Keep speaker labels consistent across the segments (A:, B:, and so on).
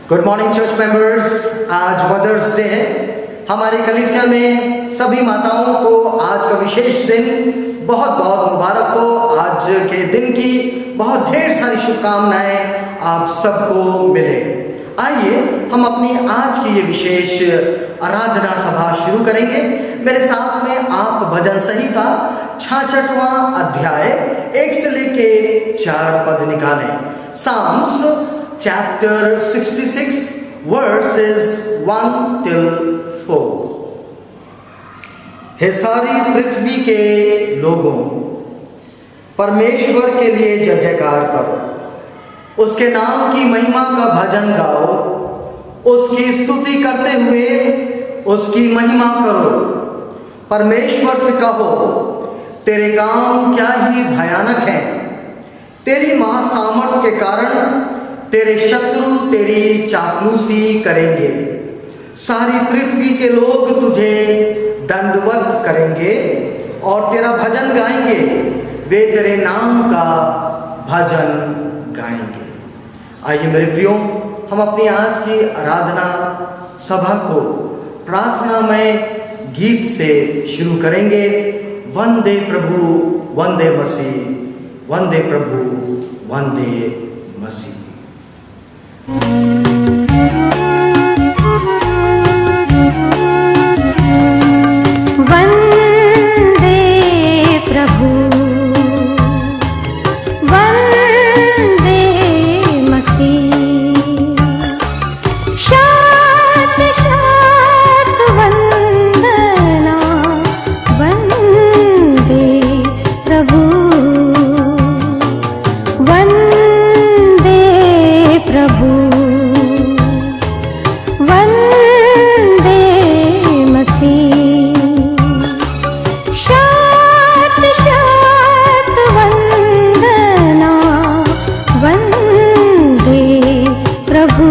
A: Good morning church members. आज mother's day है। हमारी कलीसिया में सभी माताओं को आज का विशेष दिन बहुत बहुत मुबारक हो। आज के दिन की बहुत ढेर सारी शुभकामनाएं आप सबको मिले। आइए हम अपनी आज की ये विशेष आराधना सभा शुरू करेंगे। मेरे साथ में आप भजन संहिता 66वां अध्याय 1 से लेके 4 पद निकालें। Psalms Chapter 66 verses 1 till 4। हे सारी पृथ्वी के लोगों, परमेश्वर के लिए जय जयकार करो, उसके नाम की महिमा का भजन गाओ, उसकी स्तुति करते हुए उसकी महिमा करो। परमेश्वर से कहो, तेरे काम क्या ही भयानक हैं। तेरी महासामर्थ के कारण तेरे शत्रु तेरी चापलूसी करेंगे। सारी पृथ्वी के लोग तुझे दंडवत करेंगे और तेरा भजन गाएंगे। वे तेरे नाम का भजन गाएंगे। आइए मेरे प्रियो, हम अपनी आज की आराधना सभा को प्रार्थनामय गीत से शुरू करेंगे। वंदे प्रभु वंदे मसीह, वंदे प्रभु वंदे मसीह।
B: वंदे प्रभु वंदे मसीह, शात शात वंदना वंदे प्रभु वंदे प्रभु वंदे मसीह, शात शात वंदना वंदे प्रभु।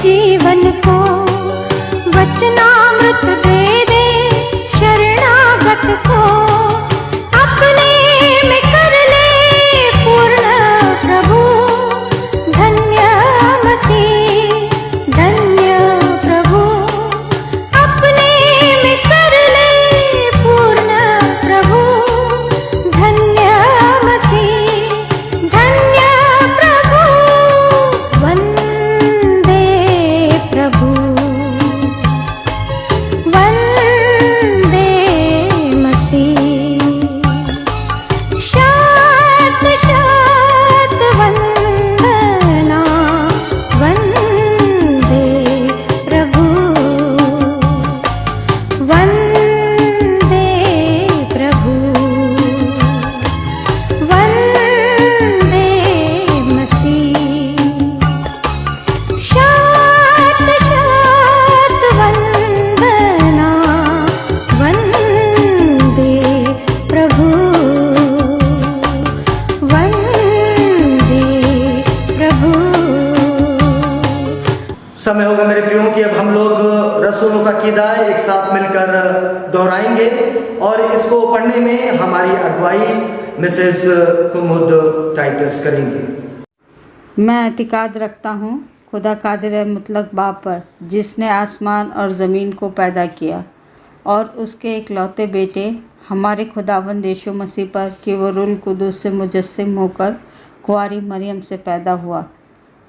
B: जीवन को वचनामृत दे दे शरणागत को अपने
A: कि अब हम लोग रसूलों का कीदा एक साथ मिलकर दोहराएंगे और इसको पढ़ने में हमारी अगुवाई मिसेस कुमुद टाइटस करेंगी।
C: मैं एतिकाद रखता हूँ खुदा कादिर मुतलक बाप पर, जिसने आसमान और ज़मीन को पैदा किया, और उसके इकलौते बेटे हमारे खुदावंद यीशु मसीह पर कि वो रूह कुदूस से मुजस्सिम होकर कुंवारी मरियम से पैदा हुआ।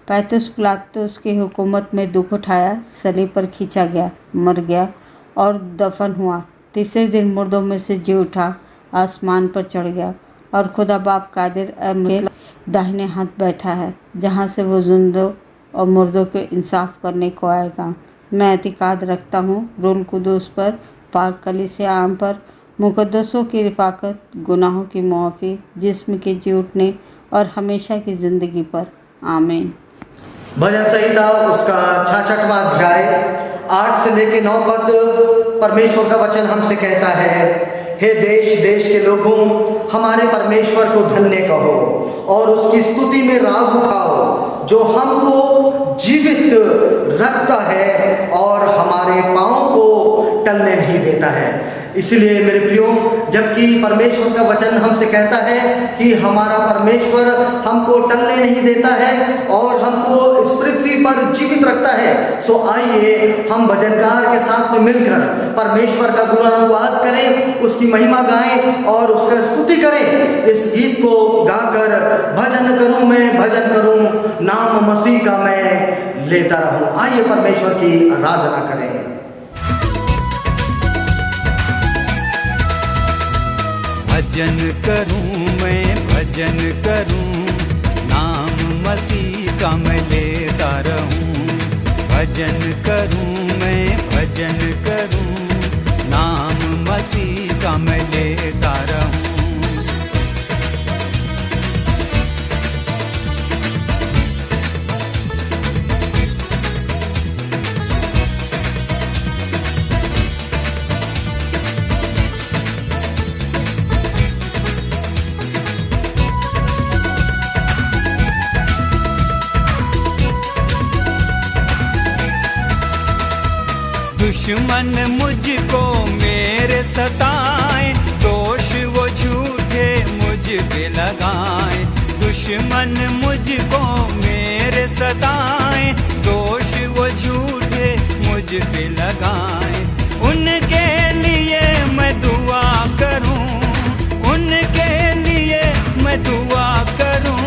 C: पैतुस पिलातुस की हुकूमत में दुख उठाया, सलीब पर खींचा गया, मर गया और दफन हुआ। तीसरे दिन मुर्दों में से जी उठा, आसमान पर चढ़ गया और खुदा बाप कादिर दाहिने हाथ बैठा है, जहाँ से वो जिंदों और मुर्दों के इंसाफ करने को आएगा। मैं एतिकाद रखता हूँ रूह कुदूस पर, पाक कलीसिया आम पर, मुकद्दसों की रिफाकत, गुनाहों की मुआफ़ी, जिस्म के जी उठने और हमेशा की ज़िंदगी पर। आमीन।
A: भजन संहिता उसका 66वां अध्याय 8 से लेकर 9 पद परमेश्वर का वचन हमसे कहता है, हे देश देश के लोगों, हमारे परमेश्वर को धन्य कहो और उसकी स्तुति में राग उठाओ, जो हमको जीवित रखता है और हमारे पाँव को टलने नहीं देता है। इसलिए मेरे प्रियो, जबकि परमेश्वर का वचन हमसे कहता है कि हमारा परमेश्वर हमको टलने नहीं देता है और हमको इस पृथ्वी पर जीवित रखता है, सो आइए हम भजनकार के साथ में मिलकर परमेश्वर का गुणानुवाद करें, उसकी महिमा गाएं और उसका स्तुति करें। इस गीत को गाकर भजन करूं मैं, भजन करूं, नाम मसीह का मैं लेता रहूं। आइए परमेश्वर की आराधना करें।
D: भजन करूं मैं, भजन करूं, नाम मसीह का मैं लेता रहूं। भजन करूं मैं, भजन करूं, नाम मसीह का मैं लेता रहूं। दुश्मन मुझको मेरे सताए, दोष वो झूठे मुझ पे लगाए। दुश्मन मुझको मेरे सताए, दोष वो झूठे मुझ पे लगाए। उनके लिए मैं दुआ करूं, उनके लिए मैं दुआ करूं।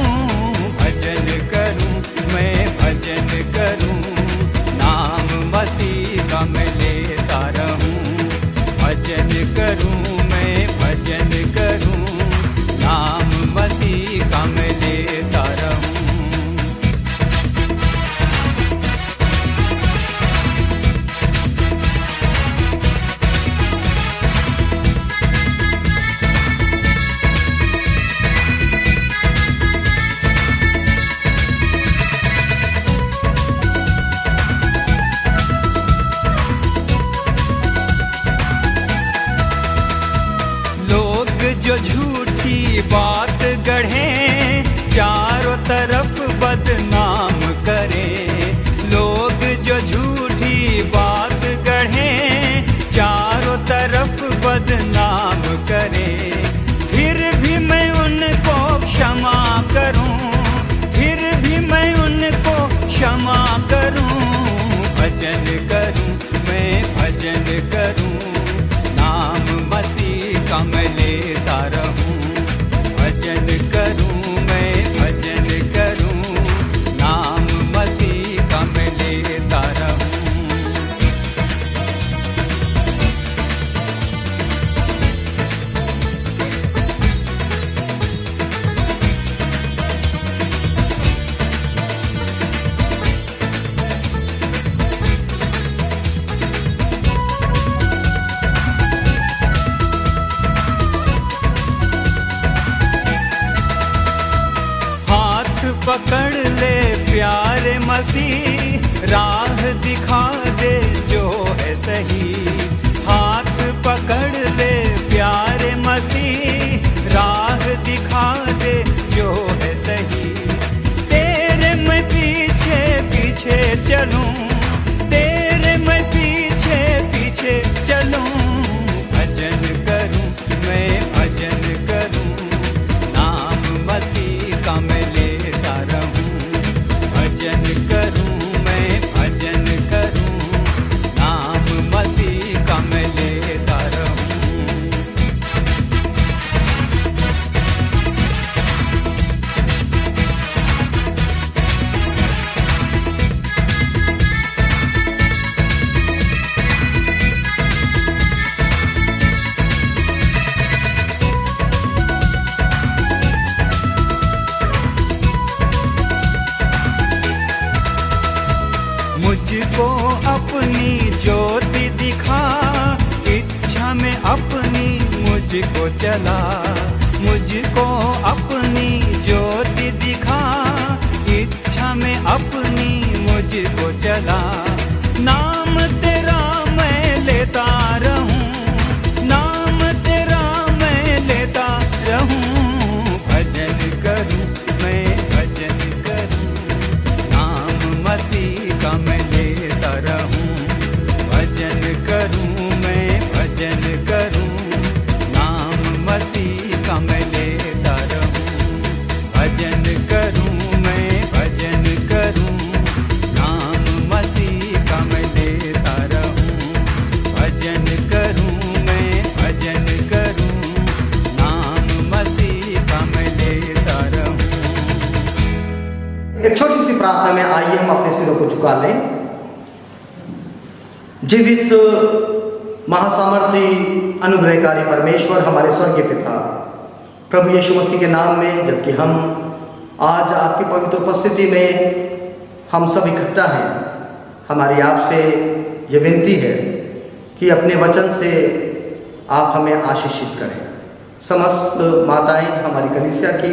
D: भजन करूं मैं, भजन करूं, नाम मसीह का मैं लेता रहूं। भजन करूं मैं, भजन करूं, नाम मसीह का मैं लेता रहूं। जो झूठी बात गढ़े, चारों तरफ बदनाम करे। लोग जो झूठी बात गढ़े, चारों तरफ बदनाम करे। फिर भी मैं उनको क्षमा करूं, फिर भी मैं उनको क्षमा करूं। भजन करूं मैं, भजन करूं, नाम मसीह का मैं लेता रहूं। भजन करूं मैं, भजन करूं, नाम मसीह का मैं लेता रहूं। पकड़ ले प्यारे मसीह, राह दिखा दे जो है सही। हाथ पकड़ ले प्यारे मसीह, राह दिखा दे जो है सही। तेरे मैं पीछे पीछे चलूं, तेरे मुझको चला, मुझको अपनी ज्योति दिखा, इच्छा में अपनी मुझको चला। नाम तेरा मैं लेता रहूं, नाम तेरा मैं लेता रहूं, भजन करूं मैं भजन करूं, नाम मसीह का मैं लेता रहूं, भजन करूं मैं भजन करूं, नाम मसीह का मैं लेता रहूं, भजन करूं मैं भजन करूं, नाम मसीह का मैं लेता रहूं, भजन करूं मैं भजन करूं, नाम मसीह का मैं लेता रहूं।
A: एक छोटी सी प्रार्थना में आइए हम अपने सिरों को झुका लें। जीवित महासामर्थी अनुग्रहकारी परमेश्वर, हमारे स्वर्गीय पिता, प्रभु यीशु मसीह के नाम में जबकि हम आज आपकी पवित्र उपस्थिति में हम सब इकट्ठा हैं, हमारी आपसे ये विनती है कि अपने वचन से आप हमें आशीषित करें। समस्त माताएं हमारी कलीसिया की,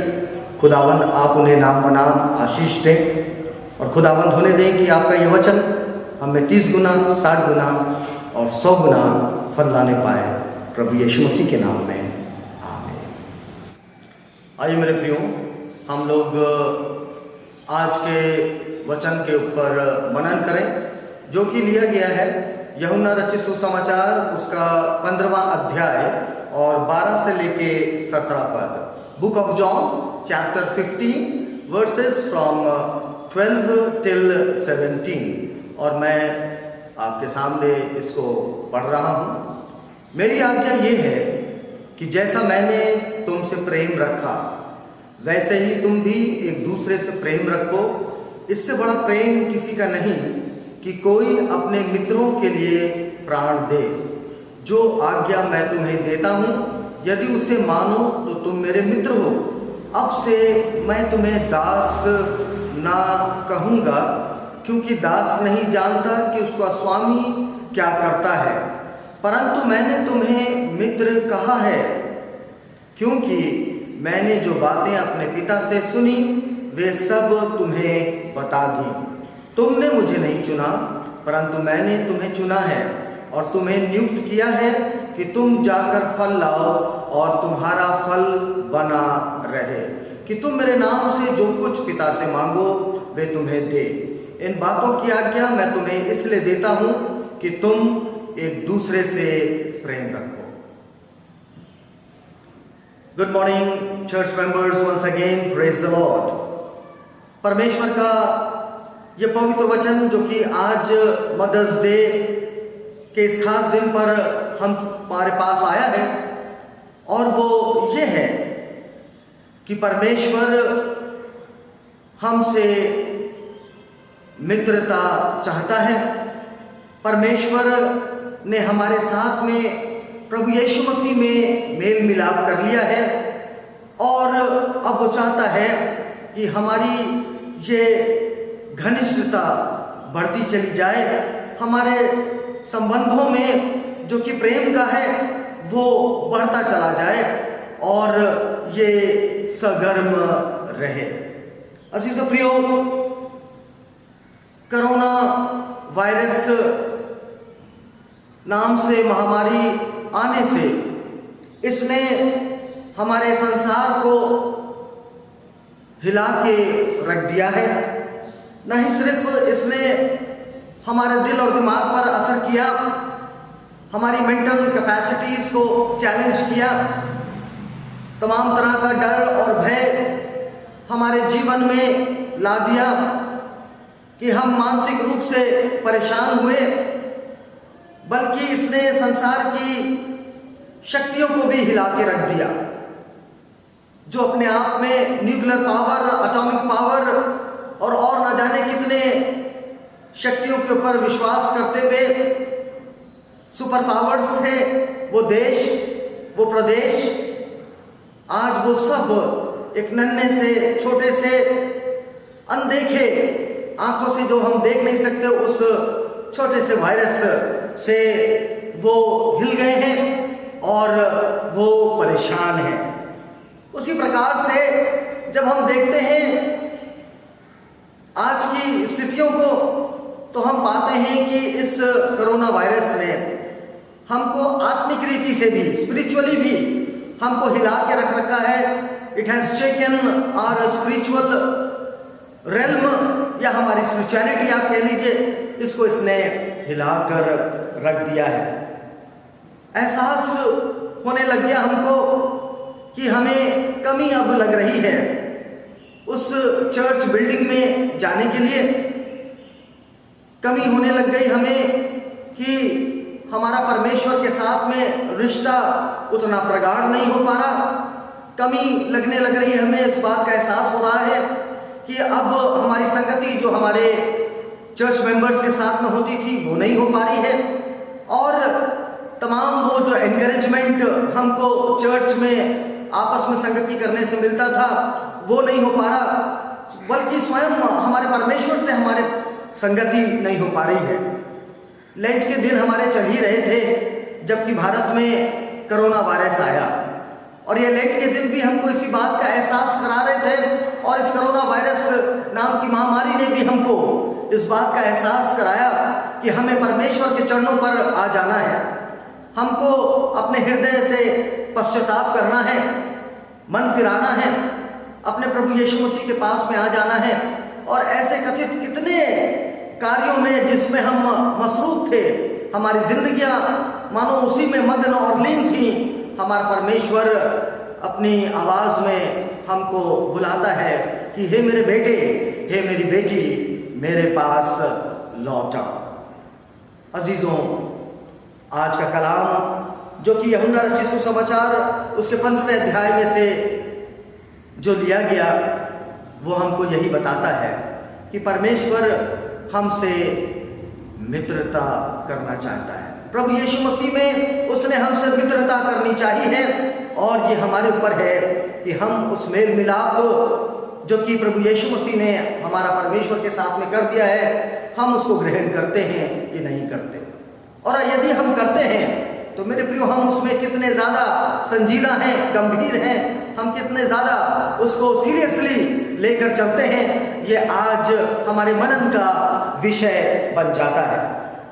A: खुदावंद आप उन्हें नाम बनाम आशीष दें और खुदावंद होने दें कि आपका ये वचन हमें 30 गुना, 60 गुना और 100 गुना फल लाने पाए, प्रभु यीशु मसीह के नाम में आमीन। आइए मेरे प्रियो, हम लोग आज के वचन के ऊपर मनन करें जो कि लिया गया है यूहन्ना रचित सुसमाचार उसका 15वां अध्याय और 12 से लेके 17 पद। Book of John chapter 15 versus from 12 till 17। और मैं आपके सामने इसको पढ़ रहा हूँ। मेरी आज्ञा ये है कि जैसा मैंने तुमसे प्रेम रखा वैसे ही तुम भी एक दूसरे से प्रेम रखो। इससे बड़ा प्रेम किसी का नहीं कि कोई अपने मित्रों के लिए प्राण दे। जो आज्ञा मैं तुम्हें देता हूँ, यदि उसे मानो तो तुम मेरे मित्र हो। अब से मैं तुम्हें दास ना कहूँगा, क्योंकि दास नहीं जानता कि उसका स्वामी क्या करता है, परंतु मैंने तुम्हें मित्र कहा है, क्योंकि मैंने जो बातें अपने पिता से सुनी वे सब तुम्हें बता दी। तुमने मुझे नहीं चुना, परंतु मैंने तुम्हें चुना है और तुम्हें नियुक्त किया है कि तुम जाकर फल लाओ और तुम्हारा फल बना रहे, कि तुम मेरे नाम से जो कुछ पिता से मांगो वे तुम्हें दे। इन बातों की आज्ञा मैं तुम्हें इसलिए देता हूं कि तुम एक दूसरे से प्रेम रखो। Good morning church members, once again praise the lord. परमेश्वर का ये पवित्र वचन जो कि आज मदर्स डे के इस खास दिन पर हमारे पास आया है, और वो ये है कि परमेश्वर हमसे मित्रता चाहता है। परमेश्वर ने हमारे साथ में प्रभु यीशु मसीह में मेल मिलाप कर लिया है, और अब वो चाहता है कि हमारी ये घनिष्ठता बढ़ती चली जाए। हमारे संबंधों में जो कि प्रेम का है वो बढ़ता चला जाए और ये सगर्म रहे। अजीज़ो प्रियो, कोरोना वायरस नाम से महामारी आने से इसने हमारे संसार को हिला के रख दिया है। न ही सिर्फ इसने हमारे दिल और दिमाग पर असर किया, हमारी मेंटल कैपेसिटीज को चैलेंज किया। तमाम तरह का डर और भय हमारे जीवन में ला दिया कि हम मानसिक रूप से परेशान हुए, बल्कि इसने संसार की शक्तियों को भी हिला के रख दिया, जो अपने आप में न्यूक्लियर पावर, एटॉमिक पावर और न जाने कितने शक्तियों के ऊपर विश्वास करते हुए सुपर पावर्स थे। वो देश, वो प्रदेश, आज वो सब एक नन्हे से, छोटे से, अनदेखे आंखों से जो हम देख नहीं सकते उस छोटे से वायरस से वो हिल गए हैं और वो शान है। उसी प्रकार से जब हम देखते हैं आज की स्थितियों को, तो हम पाते हैं कि इस कोरोना वायरस ने हमको आत्मिक रीति से भी, स्पिरिचुअली भी हमको हिला के रख रखा है। It has shaken our spiritual realm, या हमारी स्पिरिचुअलिटी आप कह लीजिए, इसको इसने हिलाकर रख दिया है। एहसास होने लग गया हमको कि हमें कमी अब लग रही है उस चर्च बिल्डिंग में जाने के लिए। कमी होने लग गई हमें कि हमारा परमेश्वर के साथ में रिश्ता उतना प्रगाढ़ नहीं हो पा रहा। कमी लगने लग रही है हमें, इस बात का एहसास हो रहा है कि अब हमारी संगति जो हमारे चर्च मेंबर्स के साथ में होती थी वो नहीं हो पा रही है, और तमाम वो जो एनकरेजमेंट हमको चर्च में आपस में संगति करने से मिलता था वो नहीं हो पा रहा, बल्कि स्वयं हमारे परमेश्वर से हमारे संगति नहीं हो पा रही है। लेंट के दिन हमारे चल ही रहे थे जबकि भारत में कोरोना वायरस आया, और ये लेंट के दिन भी हमको इसी बात का एहसास करा रहे थे, और इस कोरोना वायरस नाम की महामारी ने भी हमको इस बात का एहसास कराया कि हमें परमेश्वर के चरणों पर आ जाना है, हमको अपने हृदय से पश्चाताप करना है, मन फिराना है, अपने प्रभु यीशु मसीह के पास में आ जाना है। और ऐसे कथित कितने कार्यों में जिसमें हम मसरूफ थे, हमारी जिंदगियां मानो उसी में मग्न और लीन थी, हमारा परमेश्वर अपनी आवाज में हमको बुलाता है कि हे मेरे बेटे, हे मेरी बेटी, मेरे पास लौट आओ। अजीजों, आज का कलाम जो कि यूहन्ना रचित सुसमाचार उसके 15वें अध्याय में से जो लिया गया, वो हमको यही बताता है कि परमेश्वर हमसे मित्रता करना चाहता है। प्रभु यीशु मसीह में उसने हमसे मित्रता करनी चाहिए, और ये हमारे ऊपर है कि हम उस मेल मिलाप जो कि प्रभु यीशु मसीह ने हमारा परमेश्वर के साथ में कर दिया है, हम उसको ग्रहण करते हैं कि नहीं करते। और यदि हम करते हैं तो मेरे प्रियो, हम उसमें कितने ज़्यादा संजीदा हैं, गंभीर हैं, हम कितने ज़्यादा उसको सीरियसली लेकर चलते हैं, ये आज हमारे मनन का विषय बन जाता है।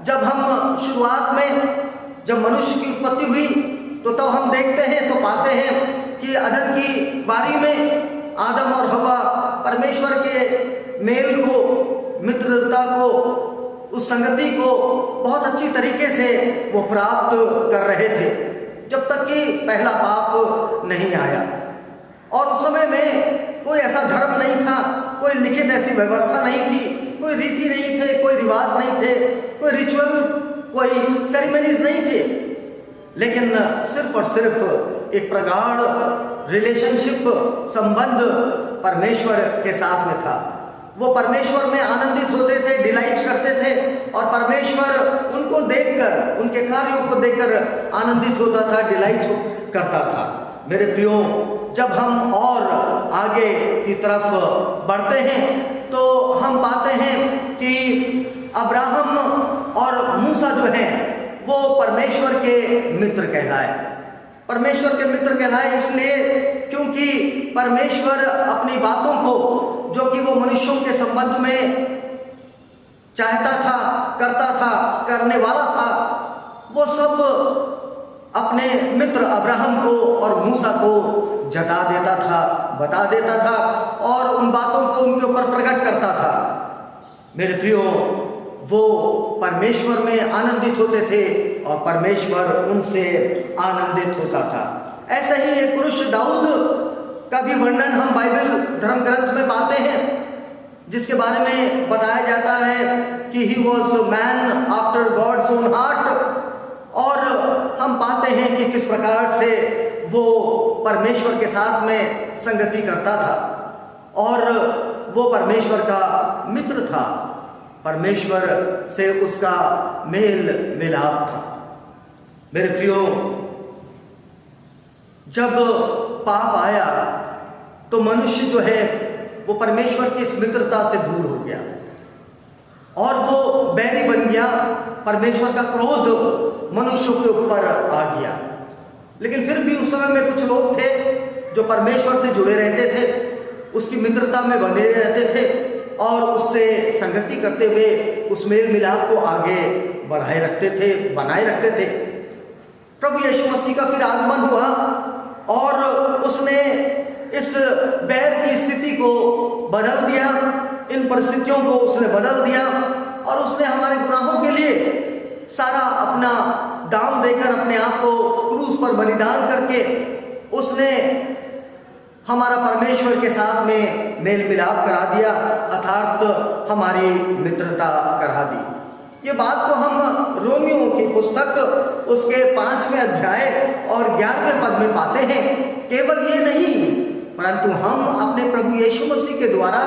A: जब हम शुरुआत में जब मनुष्य की उत्पत्ति हुई तो तब हम देखते हैं तो पाते हैं कि अदन की बारी में आदम और हवा परमेश्वर के मेल को, मित्रता को, उस संगति को बहुत अच्छी तरीके से वो प्राप्त कर रहे थे, जब तक कि पहला पाप नहीं आया। और उस समय में कोई ऐसा धर्म नहीं था, कोई लिखित ऐसी व्यवस्था नहीं थी, कोई रीति नहीं थे, कोई रिवाज नहीं थे, कोई रिचुअल, कोई सेरेमनीज नहीं थे, लेकिन सिर्फ और सिर्फ एक प्रगाढ़ रिलेशनशिप, संबंध परमेश्वर के साथ में था। वो परमेश्वर में आनंदित होते थे, डिलाइट करते थे, और परमेश्वर उनको देखकर, उनके कार्यों को देखकर आनंदित होता था, डिलाइट करता था। मेरे प्रियो, जब हम और आगे की तरफ बढ़ते हैं तो हम पाते हैं कि अब्राहम और मूसा जो हैं वो परमेश्वर के मित्र कहलाए। परमेश्वर के मित्र कहलाए इसलिए क्योंकि परमेश्वर अपनी बातों को जो कि वो मनुष्यों के संबंध में चाहता था, करता था, करने वाला था, वो सब अपने मित्र अब्राहम को और मूसा को जता देता था, बता देता था, और उन बातों को उनके ऊपर प्रकट करता था। मेरे प्रियो, वो परमेश्वर में आनंदित होते थे और परमेश्वर उनसे आनंदित होता था। ऐसा ही एक पुरुष दाऊद का भी वर्णन हम बाइबल धर्म ग्रंथ में पाते हैं, जिसके बारे में बताया जाता है कि he was man after God's own heart. और हम पाते हैं कि किस प्रकार से वो परमेश्वर के साथ में संगति करता था, और वो परमेश्वर का मित्र था, परमेश्वर से उसका मेल मिलाप था। मेरे प्रियो, जब पाप आया तो मनुष्य जो है वो परमेश्वर की इस मित्रता से दूर हो गया और वो बैरी बन गया। परमेश्वर का क्रोध मनुष्यों के ऊपर आ गया। लेकिन फिर भी उस समय में कुछ लोग थे जो परमेश्वर से जुड़े रहते थे, उसकी मित्रता में बने रहते थे और उससे संगति करते हुए उस मेल मिलाप को आगे बढ़ाए रखते थे, बनाए रखते थे। प्रभु यीशु मसीह का फिर आगमन हुआ और उसने इस बैर की स्थिति को बदल दिया, इन परिस्थितियों को उसने बदल दिया और उसने हमारे गुनाहों के लिए सारा अपना दाम देकर, अपने आप को क्रूस पर बलिदान करके उसने हमारा परमेश्वर के साथ में मेल मिलाप करा दिया, अर्थात हमारी मित्रता करा दी। ये बात को हम रोमियो की पुस्तक उसके 5वें अध्याय और 11वें पद में पाते हैं। केवल ये नहीं, परंतु हम अपने प्रभु यीशु मसीह के द्वारा,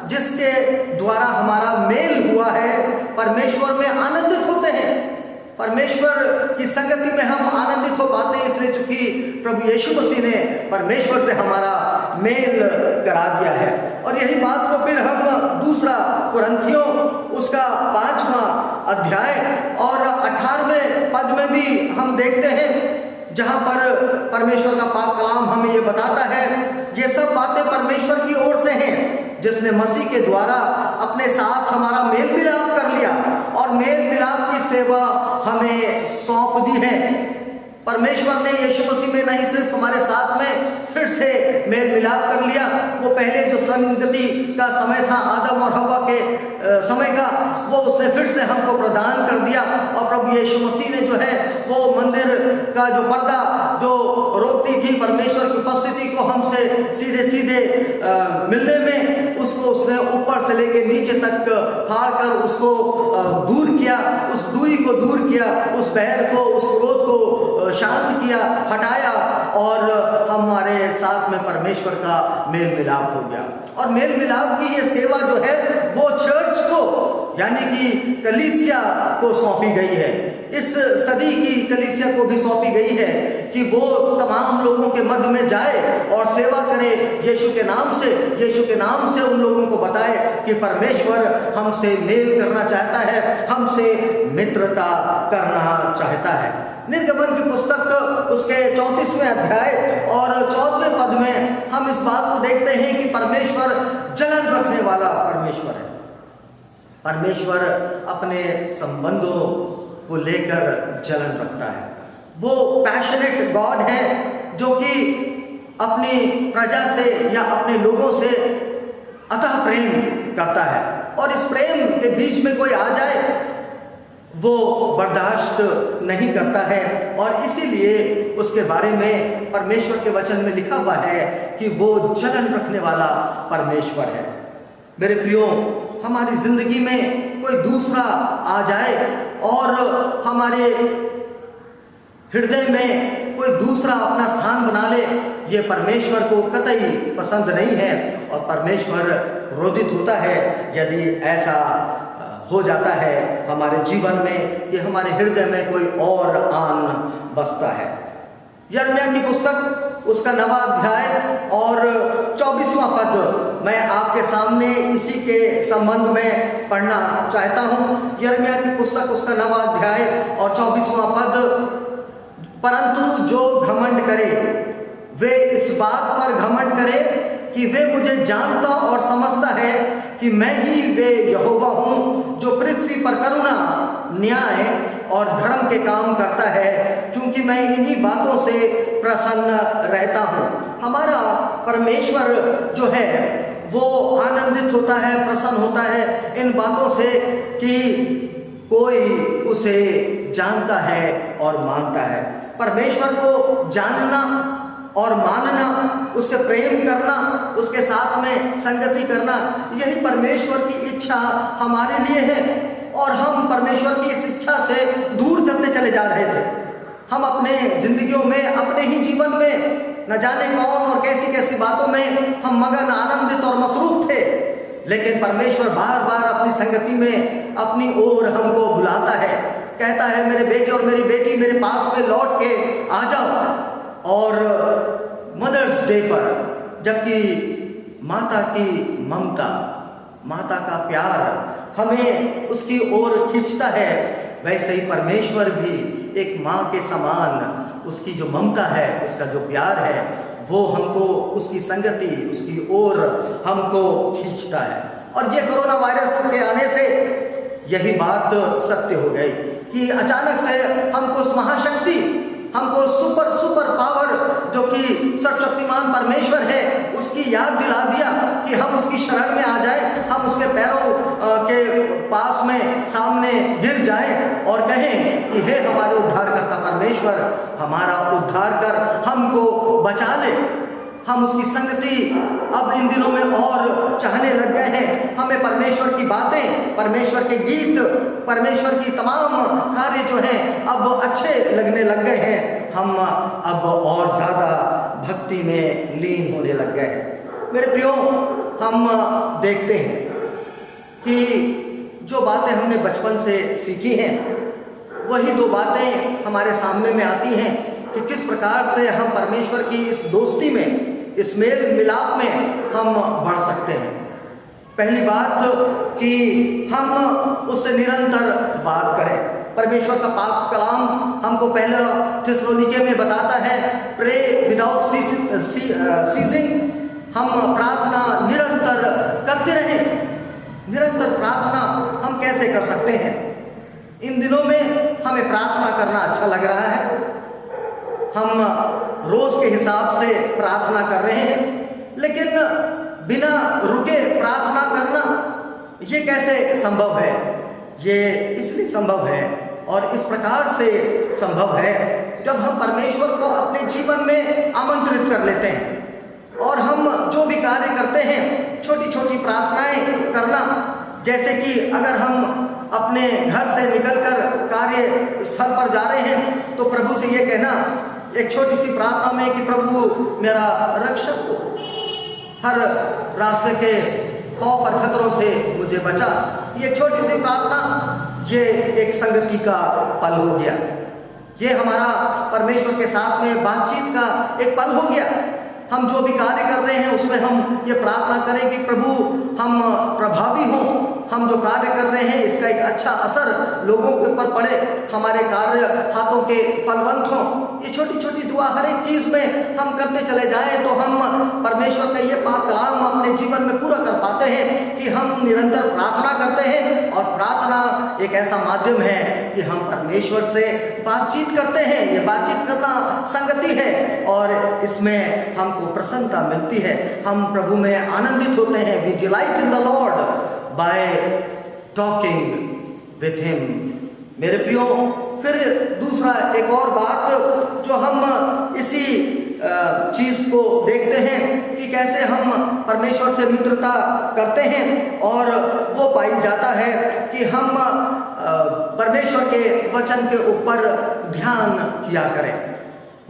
A: जिसके द्वारा हमारा मेल हुआ है, परमेश्वर में आनंदित होते हैं। परमेश्वर की संगति में हम आनंदित हो पाते हैं, इसलिए चूंकि प्रभु यीशु मसीह ने परमेश्वर से हमारा मेल करा दिया है। और यही बात को फिर हम दूसरा कुरिन्थियों उसका 5वां अध्याय और 18वें पद में भी हम देखते हैं, जहां पर परमेश्वर का पाक कलाम हमें ये बताता है, ये सब बातें परमेश्वर की ओर से हैं, जिसने मसीह के द्वारा अपने साथ हमारा मेल मिलाप कर लिया और मेल मिलाप की सेवा हमें सौंप दी है। परमेश्वर ने यीशु मसीह में नहीं सिर्फ हमारे साथ में फिर से मेल मिलाप कर लिया, वो पहले जो संगति का समय था आदम और हव्वा के समय का, वो उसने फिर से हमको प्रदान कर दिया। और प्रभु यीशु मसीह ने जो है वो मंदिर का जो पर्दा जो रोकती थी परमेश्वर की उपस्थिति को हमसे सीधे सीधे मिलने में, उसको उसने ऊपर से लेके नीचे तक फाड़ कर उसको दूर किया, उस दूरी को दूर किया, उस बैर को, उस क्रोध को शांत किया, हटाया और हमारे साथ में परमेश्वर का मेल मिलाप हो गया। और मेल मिलाप की ये सेवा जो है वो चर्च को यानी कि कलीसिया को सौंपी गई है। इस सदी की कलीसिया को भी सौंपी गई है कि वो तमाम लोगों के मध्य में जाए और सेवा करे यीशु के नाम से, यीशु के नाम से उन लोगों को बताए कि परमेश्वर हमसे मेल करना चाहता है, हमसे मित्रता करना चाहता है। निर्गमन की पुस्तक उसके 34वें अध्याय और 14वें पद में हम इस बात को देखते हैं कि परमेश्वर जलन रखने वाला परमेश्वर है। परमेश्वर अपने संबंधों को लेकर जलन रखता है। वो पैशनेट गॉड है जो कि अपनी प्रजा से या अपने लोगों से अतः प्रेम करता है और इस प्रेम के बीच में कोई आ जाए वो बर्दाश्त नहीं करता है। और इसीलिए उसके बारे में परमेश्वर के वचन में लिखा हुआ है कि वो जलन रखने वाला परमेश्वर है। मेरे प्रियो, हमारी जिंदगी में कोई दूसरा आ जाए और हमारे हृदय में कोई दूसरा अपना स्थान बना ले, ये परमेश्वर को कतई पसंद नहीं है और परमेश्वर क्रोधित होता है यदि ऐसा हो जाता है हमारे जीवन में कि हमारे हृदय में कोई और आन बसता है। यिर्मयाह की पुस्तक उसका 9वां अध्याय और 24वां पद मैं आपके सामने इसी के संबंध में पढ़ना चाहता हूँ। यिर्मयाह की पुस्तक उसका 9वां अध्याय और 24वां पद, परंतु जो घमंड करे वे इस बात पर घमंड करे कि वे मुझे जानता और समझता है कि मैं ही वे यहोवा हूँ जो पृथ्वी पर करुणा, न्याय और धर्म के काम करता है, क्योंकि मैं इन्हीं बातों से प्रसन्न रहता हूँ। हमारा परमेश्वर जो है वो आनंदित होता है, प्रसन्न होता है इन बातों से कि कोई उसे जानता है और मानता है। परमेश्वर को जानना और मानना, उससे प्रेम करना, उसके साथ में संगति करना, यही परमेश्वर की इच्छा हमारे लिए है। और हम परमेश्वर की इस इच्छा से दूर चलते चले जा रहे थे। हम अपने जिंदगियों में, अपने ही जीवन में न जाने कौन और कैसी कैसी बातों में हम मगन, आनंदित और मसरूफ थे, लेकिन परमेश्वर बार बार अपनी संगति में अपनी ओर हमको बुलाता है, कहता है मेरे बेटे और मेरी बेटी मेरे पास में लौट के आ जाओ। और मदर्स डे पर जबकि माता की ममता, माता का प्यार हमें उसकी ओर खींचता है, वैसे ही परमेश्वर भी एक माँ के समान उसकी जो ममता है, उसका जो प्यार है, वो हमको उसकी संगति, उसकी ओर हमको खींचता है। और ये कोरोना वायरस के आने से यही बात सत्य हो गई कि अचानक से हमको उस महाशक्ति, हमको सुपर पावर जो कि सर्वशक्तिमान परमेश्वर है, उसकी याद दिला दिया कि हम उसकी शरण में आ जाए, हम उसके पैरों के पास में सामने गिर जाएं और कहें कि हे हमारे उद्धारकर्ता परमेश्वर, हमारा उद्धार कर हमको बचा ले। हम उसकी संगति अब इन दिनों में और चाहने लग गए हैं। हमें परमेश्वर की बातें, परमेश्वर के गीत, परमेश्वर की तमाम कार्य जो हैं अब अच्छे लगने लग गए हैं। हम अब और ज़्यादा भक्ति में लीन होने लग गए हैं। मेरे प्रियो, हम देखते हैं कि जो बातें हमने बचपन से सीखी हैं, वही दो बातें हमारे सामने में आती हैं कि किस प्रकार से हम परमेश्वर की इस दोस्ती में, इस मेल मिलाप में हम बढ़ सकते हैं। पहली बात कि हम उससे निरंतर बात करें। परमेश्वर का पाक कलाम हमको पहले थिस्सलुनीके में बताता है, प्रे विदाउट सीजिंग। हम प्रार्थना निरंतर करते रहें। निरंतर प्रार्थना हम कैसे कर सकते हैं? इन दिनों में हमें प्रार्थना करना अच्छा लग रहा है, हम रोज के हिसाब से प्रार्थना कर रहे हैं, लेकिन बिना रुके प्रार्थना करना ये कैसे संभव है? ये इसलिए संभव है और इस प्रकार से संभव है जब हम परमेश्वर को अपने जीवन में आमंत्रित कर लेते हैं और हम जो भी कार्य करते हैं, छोटी छोटी प्रार्थनाएं करना। जैसे कि अगर हम अपने घर से निकलकर कार्य स्थल पर जा रहे हैं तो प्रभु से ये कहना एक छोटी सी प्रार्थना में कि प्रभु मेरा रक्षक हो, हर रास्ते के खौफ और खतरों से मुझे बचा। ये छोटी सी प्रार्थना, ये एक संगति का पल हो गया। ये हमारा परमेश्वर के साथ में बातचीत का एक पल हो गया। हम जो भी कार्य कर रहे हैं उसमें हम ये प्रार्थना करें कि प्रभु हम प्रभावी हों, हम जो कार्य कर रहे हैं इसका एक अच्छा असर लोगों के ऊपर पड़े, हमारे कार्य हाथों के फलवंत हों। ये छोटी छोटी दुआ हर एक चीज़ में हम करते चले जाएं तो हम परमेश्वर का ये पाक कलाम अपने जीवन में पूरा कर पाते हैं कि हम निरंतर प्रार्थना करते हैं। और प्रार्थना एक ऐसा माध्यम है कि हम परमेश्वर से बातचीत करते हैं। ये बातचीत करना संगति है और इसमें हमको प्रसन्नता मिलती है, हम प्रभु में आनंदित होते हैं। We delight in the lord by talking with him. मेरे प्रियो, फिर दूसरा एक और बात जो हम इसी चीज़ को देखते हैं कि कैसे हम परमेश्वर से मित्रता करते हैं, और वो पाई जाता है कि हम परमेश्वर के वचन के ऊपर ध्यान किया करें,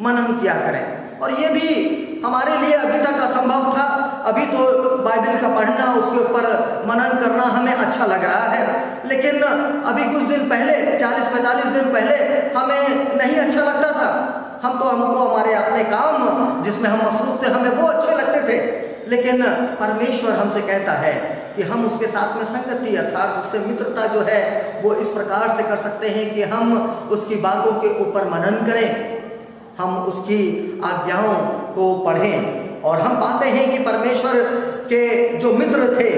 A: मनन किया करें। और ये भी हमारे लिए अभी तक असंभव था। अभी तो बाइबल का पढ़ना, उसके ऊपर मनन करना हमें अच्छा लग रहा है, लेकिन अभी कुछ दिन पहले, 40-45 दिन पहले हमें नहीं अच्छा लगता था। हमको हमारे अपने काम जिसमें हम मसरूफ थे, हमें वो अच्छे लगते थे। लेकिन परमेश्वर हमसे कहता है कि हम उसके साथ में संगति अर्थात उससे मित्रता जो है वो इस प्रकार से कर सकते हैं कि हम उसकी बातों के ऊपर मनन करें, हम उसकी आज्ञाओं को पढ़ें। और हम पाते हैं कि परमेश्वर के जो मित्र थे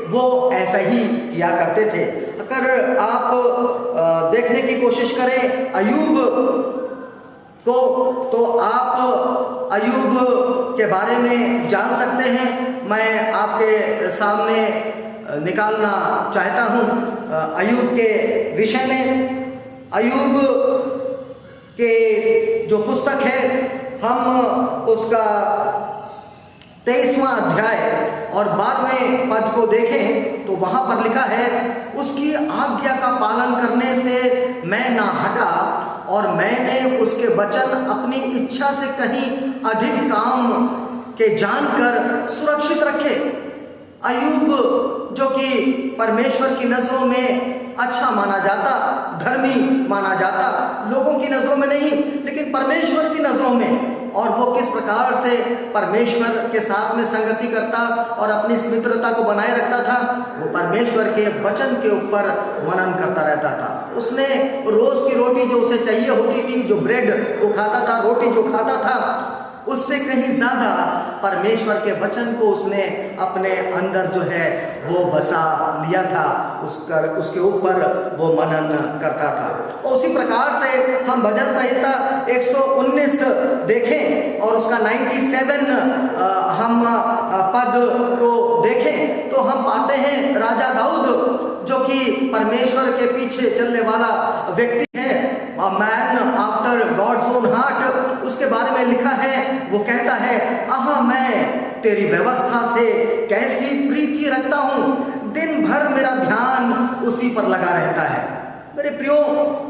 A: वो ऐसा ही किया करते थे। अगर आप देखने की कोशिश करें अय्यूब को, तो आप अय्यूब के बारे में जान सकते हैं। मैं आपके सामने निकालना चाहता हूँ अय्यूब के विषय में। अय्यूब के जो पुस्तक है, हम उसका 23वां अध्याय और 12वें पद को देखें तो वहाँ पर लिखा है, उसकी आज्ञा का पालन करने से मैं ना हटा और मैंने उसके वचन अपनी इच्छा से कहीं अधिक काम के जानकर सुरक्षित रखे। अय्यूब जो कि परमेश्वर की नज़रों में अच्छा माना जाता, धर्मी माना जाता, लोगों की नज़रों में नहीं लेकिन परमेश्वर की नज़रों में, और वो किस प्रकार से परमेश्वर के साथ में संगति करता और अपनी मित्रता को बनाए रखता था, वो परमेश्वर के वचन के ऊपर मनन करता रहता था। उसने रोज की रोटी जो उसे चाहिए होती थी, जो ब्रेड वो खाता था, रोटी जो खाता था, उससे कहीं ज्यादा परमेश्वर के वचन को उसने अपने अंदर जो है वो बसा लिया था, उसके ऊपर वो मनन करता था। और उसी प्रकार से हम भजन संहिता 119 देखें और उसका 97 हम पद को देखें तो हम पाते हैं राजा दाऊद जो कि परमेश्वर के पीछे चलने वाला व्यक्ति है, man after God's own heart, उसके बारे में लिखा है, वो कहता है, आहा मैं तेरी व्यवस्था से कैसी प्रीति रखता हूं, दिन भर मेरा ध्यान उसी पर लगा रहता है। मेरे प्रियो,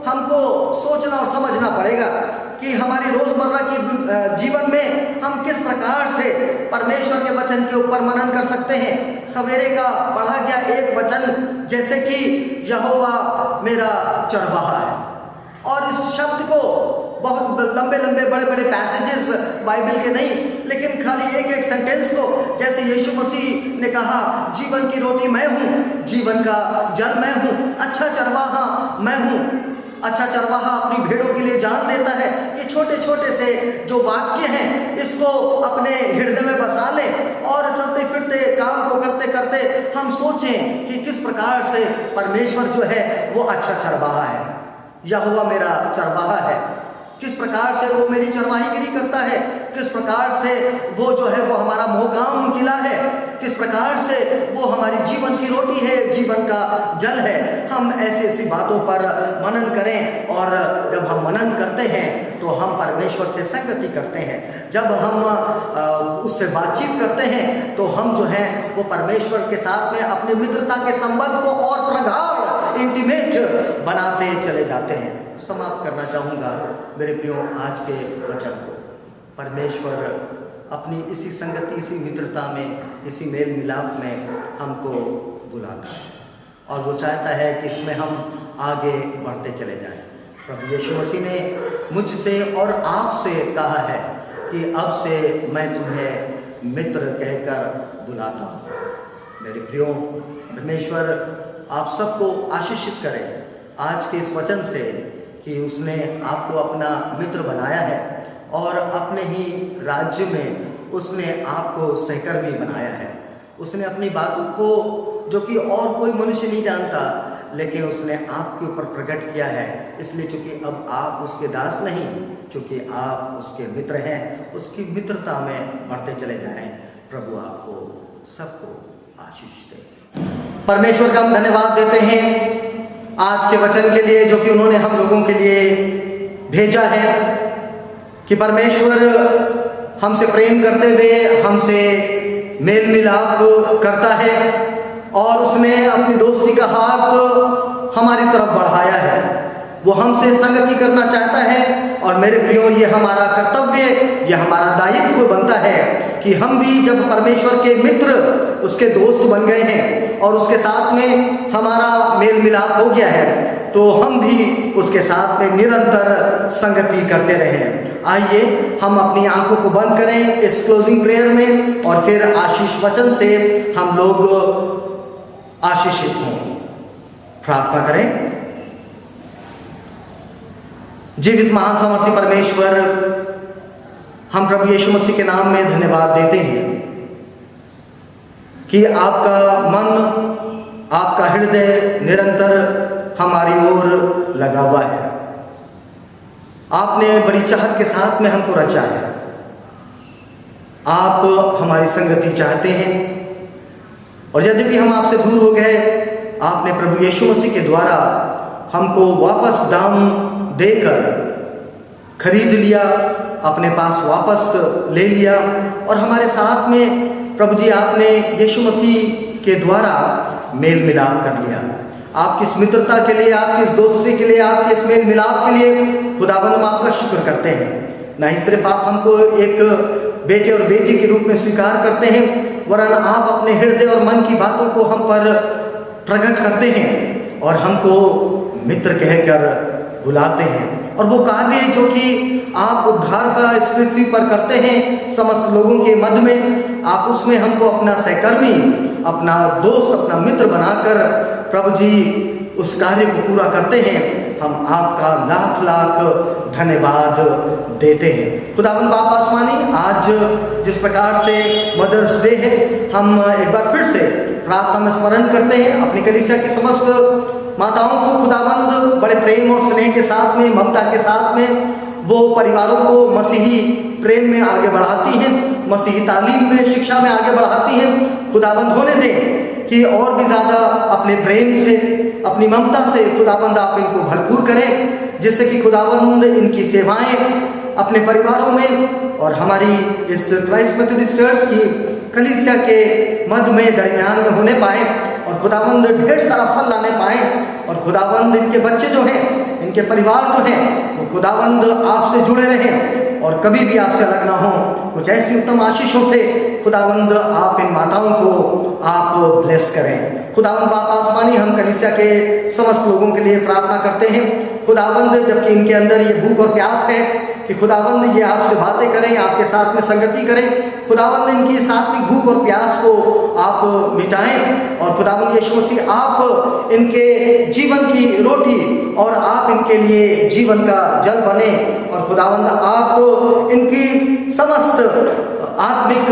A: हमको सोचना और समझना पड़ेगा कि हमारी रोजमर्रा की जीवन में हम किस प्रकार से परमेश्वर के वचन के ऊपर मनन कर सकते हैं। सवेरे का पढ़ा गया एक वचन जैसे कि यहोवा मेरा चरवाहा है, और इस शब्द को बहुत लंबे लंबे बड़े बड़े पैसेजेस बाइबल के नहीं, लेकिन खाली एक एक सेंटेंस को, जैसे यीशु मसीह ने कहा जीवन की रोटी मैं हूँ, जीवन का जल मैं हूँ, अच्छा चरवाहा मैं हूँ। अच्छा चरवाहा अपनी भेड़ों के लिए जान देता है। ये छोटे छोटे से जो वाक्य हैं इसको अपने हृदय में बसा लें और चलते फिरते काम को करते करते हम सोचें कि किस प्रकार से परमेश्वर जो है वो अच्छा चरवाहा है, यहोवा मेरा चरवाहा है, किस प्रकार से वो मेरी चरवाहीगिरी करता है, किस प्रकार से वो जो है वो हमारा मोहकाम किला है, किस प्रकार से वो हमारी जीवन की रोटी है, जीवन का जल है। हम ऐसी ऐसी बातों पर मनन करें, और जब हम मनन करते हैं तो हम परमेश्वर से संगति करते हैं। जब हम उससे बातचीत करते हैं तो हम जो है वो परमेश्वर के साथ में अपनी मित्रता के संबंध को और प्रगाढ़ इंटीमेट बनाते चले जाते हैं। समाप्त करना चाहूँगा मेरे प्रियो आज के वचन को। परमेश्वर अपनी इसी संगति, इसी मित्रता में, इसी मेल मिलाप में हमको बुलाता है और वो चाहता है कि इसमें हम आगे बढ़ते चले जाएं। प्रभु यीशु मसीह ने मुझसे और आपसे कहा है कि अब से मैं तुम्हें मित्र कहकर बुलाता हूँ। मेरे प्रियो, परमेश्वर आप सबको आशीषित करे आज के इस वचन से कि उसने आपको अपना मित्र बनाया है और अपने ही राज्य में उसने आपको सहकर्मी बनाया है। उसने अपनी बातों को, जो कि और कोई मनुष्य नहीं जानता, लेकिन उसने आपके ऊपर प्रकट किया है, इसलिए चूंकि अब आप उसके दास नहीं, क्योंकि आप उसके मित्र हैं, उसकी मित्रता में बढ़ते चले जाएं। प्रभु आपको सबको आशीष दे। परमेश्वर का हम धन्यवाद देते हैं आज के वचन के लिए जो कि उन्होंने हम लोगों के लिए भेजा है, कि परमेश्वर हमसे प्रेम करते हुए हमसे मेल मिलाप करता है और उसने अपनी दोस्ती का हाथ हमारी तरफ बढ़ाया है। वो हमसे संगति करना चाहता है और मेरे प्रियो, ये हमारा कर्तव्य, ये हमारा दायित्व बनता है कि हम भी जब परमेश्वर के मित्र, उसके दोस्त बन गए हैं और उसके साथ में हमारा मेल मिलाप हो गया है, तो हम भी उसके साथ में निरंतर संगति करते रहें। आइए हम अपनी आंखों को बंद करें इस क्लोजिंग प्रेयर में और फिर आशीष वचन से हम लोग आशीषित हों। प्रार्थना करें। जीवित महान सामर्थी परमेश्वर, हम प्रभु यीशु मसीह के नाम में धन्यवाद देते हैं कि आपका मन, आपका हृदय निरंतर हमारी ओर लगा हुआ है। आपने बड़ी चाहत के साथ में हमको रचा है। आप हमारी संगति चाहते हैं और यदि भी हम आपसे दूर हो गए, आपने प्रभु यीशु मसीह के द्वारा हमको वापस दाम देकर खरीद लिया, अपने पास वापस ले लिया और हमारे साथ में प्रभु जी आपने यीशु मसीह के द्वारा मेल मिलाप कर लिया। आपकी इस मित्रता के लिए, आपकी इस दोस्ती के लिए, आपके इस मेल मिलाप के लिए खुदाबंद हम आपका शुक्र करते हैं। नहीं सिर्फ आप हमको एक बेटे और बेटी के रूप में स्वीकार करते हैं, वरन आप अपने हृदय और मन की बातों को हम पर प्रकट करते हैं और हमको मित्र कहकर बुलाते हैं। और वो कार्य जो कि आप उद्धार का इस पृथ्वी पर करते हैं समस्त लोगों के मध्य में, आप उसमें हमको अपना सहकर्मी, अपना दोस्त, अपना मित्र बनाकर प्रभु जी उस कार्य को पूरा करते हैं, हम आपका लाख लाख धन्यवाद देते हैं। खुदावंद बाप आसमानी, आज जिस प्रकार से मदर्स डे है, हम एक बार फिर से प्रार्थना में स्मरण करते हैं अपनी कलीसिया की समस्त माताओं को। खुदावंद बड़े प्रेम और स्नेह के साथ में, ममता के साथ में वो परिवारों को मसीही प्रेम में आगे बढ़ाती हैं, मसीही तालीम में, शिक्षा में आगे बढ़ाती हैं। खुदावंद होने दें कि और भी ज़्यादा अपने प्रेम से, अपनी ममता से खुदावंद आप इनको भरपूर करें, जिससे कि खुदावंद इनकी सेवाएं अपने परिवारों में और हमारी इस क्राइस्ट मेथोडिस्ट चर्च की कलीसिया के मध्य में, दरमियान में होने पाए और खुदावंद ढेर सारा फल लाने पाए। और खुदावंद इनके बच्चे जो हैं, इनके परिवार जो हैं, वो खुदावंद आपसे जुड़े रहें और कभी भी आपसे अलग ना हो। कुछ ऐसी उत्तम आशीषों से खुदावंद आप इन माताओं को आप ब्लेस करें। खुदावंद बाप आसमानी, हम कलीसिया के समस्त लोगों के लिए प्रार्थना करते हैं खुदावंद, जबकि इनके अंदर ये भूख और प्यास है कि खुदावंद ये आपसे बातें करें, आपके साथ में संगति करें। खुदावंद इनकी सात्विक भूख और प्यास को आप मिटाएं और खुदावंद यीशु मसीह आप इनके जीवन की रोटी और आप इनके लिए जीवन का जल बने और खुदावंद आप इनकी समस्त आत्मिक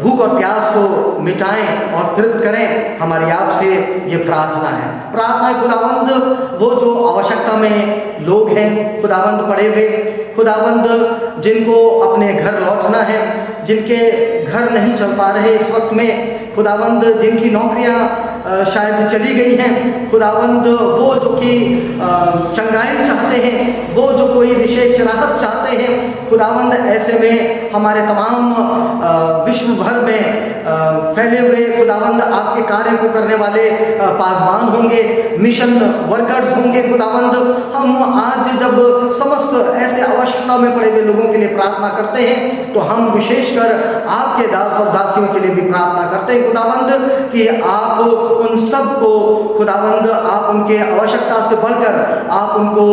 A: भूख और प्यास को मिटाएं और तृप्त करें। हमारी आपसे ये प्रार्थना है। प्रार्थना है खुदावंद, वो जो आवश्यकता में लोग हैं खुदावंद पड़े हुए, खुदावंद जिनको अपने घर लौटना है, जिनके घर नहीं चल पा रहे इस वक्त में, खुदावंद जिनकी नौकरियां शायद चली गई हैं, खुदावंद वो जो कि चंगाई चाहते हैं, वो जो कोई विशेष राहत चाहते हैं, खुदावंद ऐसे में हमारे तमाम विश्व भर में फैले हुए खुदावंद आपके कार्य को करने वाले पासवान होंगे, मिशन वर्कर्स होंगे। खुदावंद हम आज जब समस्त ऐसे आवश्यकता में पड़े हुए लोगों के लिए प्रार्थना करते हैं, तो हम विशेषकर आपके दास और दासियों के लिए भी प्रार्थना करते हैं खुदावंद कि आप उन सब को खुदावंद, आप उनके आवश्यकता से बढ़कर आप उनको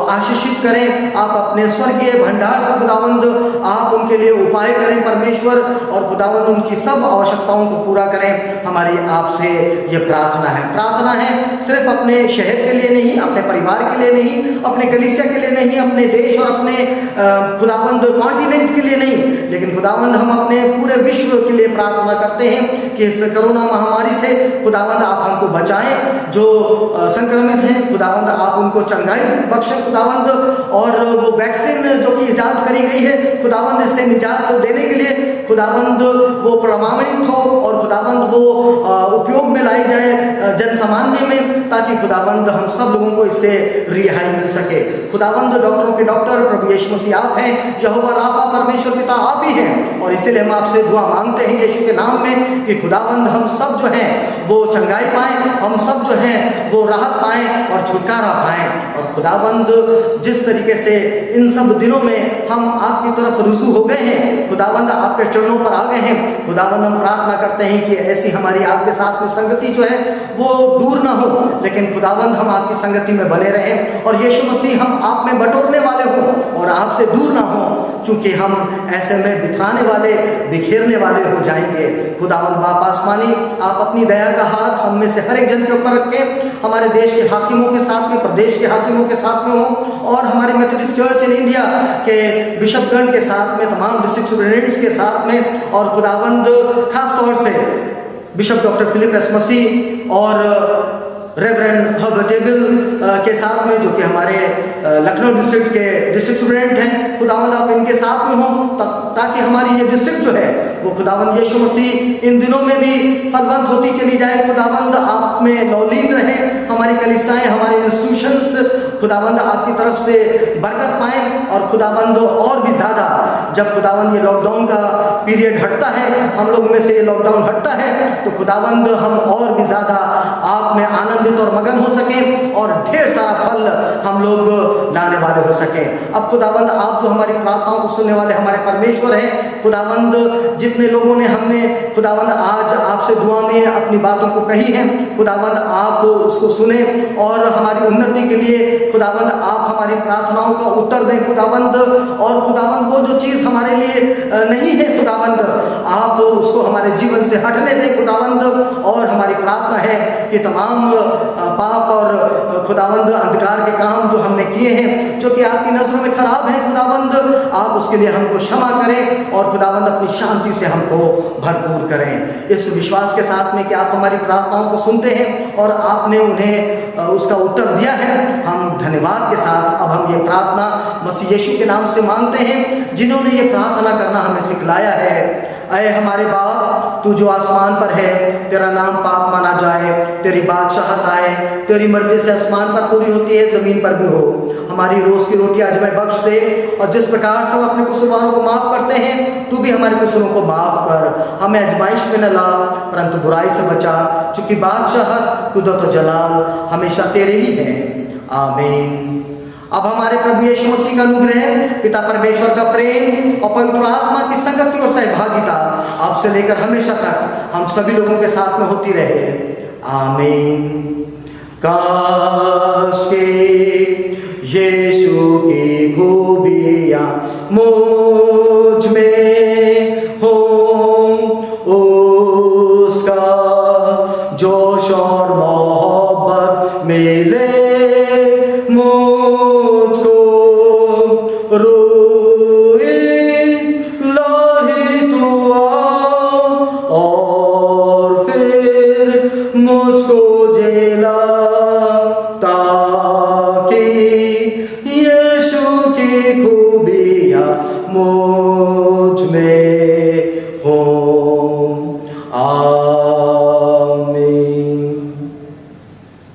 A: आशीषित करें। आप अपने स्वर्गीय भंडार से खुदावंद आप उनके लिए उपाय करें परमेश्वर, और खुदावंद उनकी सब आवश्यकताओं को पूरा करें। हमारी आपसे ये प्रार्थना है। प्रार्थना है सिर्फ अपने शहर के लिए नहीं, अपने परिवार के लिए नहीं, अपने कलीसिया के लिए नहीं, अपने देश और अपने खुदावंद कॉन्टिनेंट के लिए नहीं, लेकिन खुदावंद हम अपने पूरे विश्व के लिए प्रार्थना करते हैं कि इस कोरोना महामारी से खुदावंद आप हमको बचाएं। जो संक्रमित हैं खुदावंद आप उनको चंगाई बख्शें खुदावंद, और वो वैक्सीन जो कि इजाद करी गई है खुदावंद, इससे निजात देने के लिए खुदावंद वो प्रमाणित हो और खुदावंद वो उपयोग में लाई जाए जन सामान्य में, ताकि खुदावंद हम सब लोगों को इससे रिहाई मिल सके। खुदावंद डॉक्टरों के डॉक्टर प्रभु यीशु मसीह आप हैं, यहोवा राफा परमेश्वर पिता आप ही हैं, और इसीलिए हम आपसे दुआ मांगते हैं यीशु के नाम में कि खुदावंद हम सब जो हैं वो चंगाई पाएं, हम सब जो हैं वो राहत पाएं और छुटकारा पाएं। और खुदावंद जिस तरीके से इन सब दिनों में हम आपकी तरफ रुजू हो गए हैं, खुदावंद आपके चरणों पर आ गए हैं, खुदावंद हम प्रार्थना करते हैं कि ऐसी हमारी आपके साथ में संगति जो है वो दूर ना हो, लेकिन खुदावंद हम आपकी संगति में बने रहें और यीशु मसीह हम आप में बटोरने वाले हों और आपसे दूर ना हो, क्योंकि हम ऐसे में बिखराने वाले, बिखेरने वाले हो जाएंगे। खुदावंद बाप आसमानी, आप अपनी दया का हाथ हम में से हर एक जन के ऊपर रखें, हमारे देश के हाकिमों के साथ में, प्रदेश के हाकिमों के साथ में हो, और हमारे मेथोडिस्ट चर्च इन इंडिया के बिशपगण के साथ में, तमाम डिस्ट्रिक्ट सुपरिटेंडेंट्स के साथ में, और खुदावंद खास तौर से बिशप डॉक्टर फिलिप एस मसीह और रेवरेंड हर्बर्ट टेबल के साथ में, जो कि हमारे लखनऊ डिस्ट्रिक्ट के डिस्ट्रिक्ट सुपरिटेंडेंट हैं, खुदावंद आप इनके साथ में हो, ताकि हमारी ये डिस्ट्रिक्ट जो है वो खुदावंद यीशु मसीह इन दिनों में भी फलवंत होती चली जाए। खुदावंद आप में लौलीन रहे, हमारी कलीसियाएं, हमारे इंस्टीट्यूशंस खुदावंद आपकी तरफ से बरकत पाएं, और खुदावंद और भी ज़्यादा जब खुदावंद ये लॉकडाउन का पीरियड हटता है, हम लोग में से ये लॉकडाउन हटता है, तो खुदावंद हम और भी ज़्यादा आप में आनंदित और मगन हो सकें और ढेर सारा फल हम लोग लाने वाले हो सकें। अब खुदावंद आप जो हमारी प्रार्थनाओं को सुनने वाले हमारे परमेश्वर हैं, खुदावंद जितने लोगों ने हमने खुदावंद आज आपसे दुआ में अपनी बातों को कही है, खुदावंद आप उसको सुने और हमारी उन्नति के लिए खुदावंद आप हमारी प्रार्थनाओं का उत्तर दें खुदावंद, और खुदावंद वो जो चीज़ हमारे लिए नहीं है खुदावंद, आप उसको हमारे जीवन से हटने दें खुदावंद। और हमारी प्रार्थना है कि तमाम पाप और खुदावंद अंधकार के काम जो हमने किए हैं, जो कि आपकी नज़रों में खराब हैं खुदावंद, आप उसके लिए हमको क्षमा करें और खुदावंद अपनी शांति से हमको भरपूर करें। इस विश्वास के साथ में कि आप हमारी प्रार्थनाओं को सुनते हैं और आपने उन्हें उसका उत्तर दिया है, हम धन्यवाद के साथ अब हम ये प्रार्थना मसीह यीशु के नाम से मांगते हैं, जिन्होंने ये प्रार्थना करना हमें सिखलाया है। अय हमारे बाप, तू जो आसमान पर है, तेरा नाम पाक माना जाए, तेरी बादशाहत आए, तेरी मर्जी से आसमान पर पूरी होती है ज़मीन पर भी हो। हमारी रोज़ की रोटी आज हमें बख्श दे, और जिस प्रकार से हम अपने कसूरवारों को माफ़ करते हैं, तू भी हमारे कसूरों को माफ़ कर। हमें आजमाइश में न ला, परंतु बुराई से बचा, चूँकि बादशाहत, कुदरत और जलाल हमेशा तेरे ही हैं। आमीन। अब हमारे प्रभु यीशु मसीह का अनुग्रह, पिता परमेश्वर का प्रेम और पवित्र आत्मा की संगति और सहभागिता आपसे लेकर हमेशा तक हम सभी लोगों के साथ में होती रहे। आमीन। काश के यीशु की खूबियां मुझ में हो, उसका जोश और मोहब्बत मिले मुझको, रोए लाही तू आ और फिर मुझको जेला, ताकि यीशु की खूबियां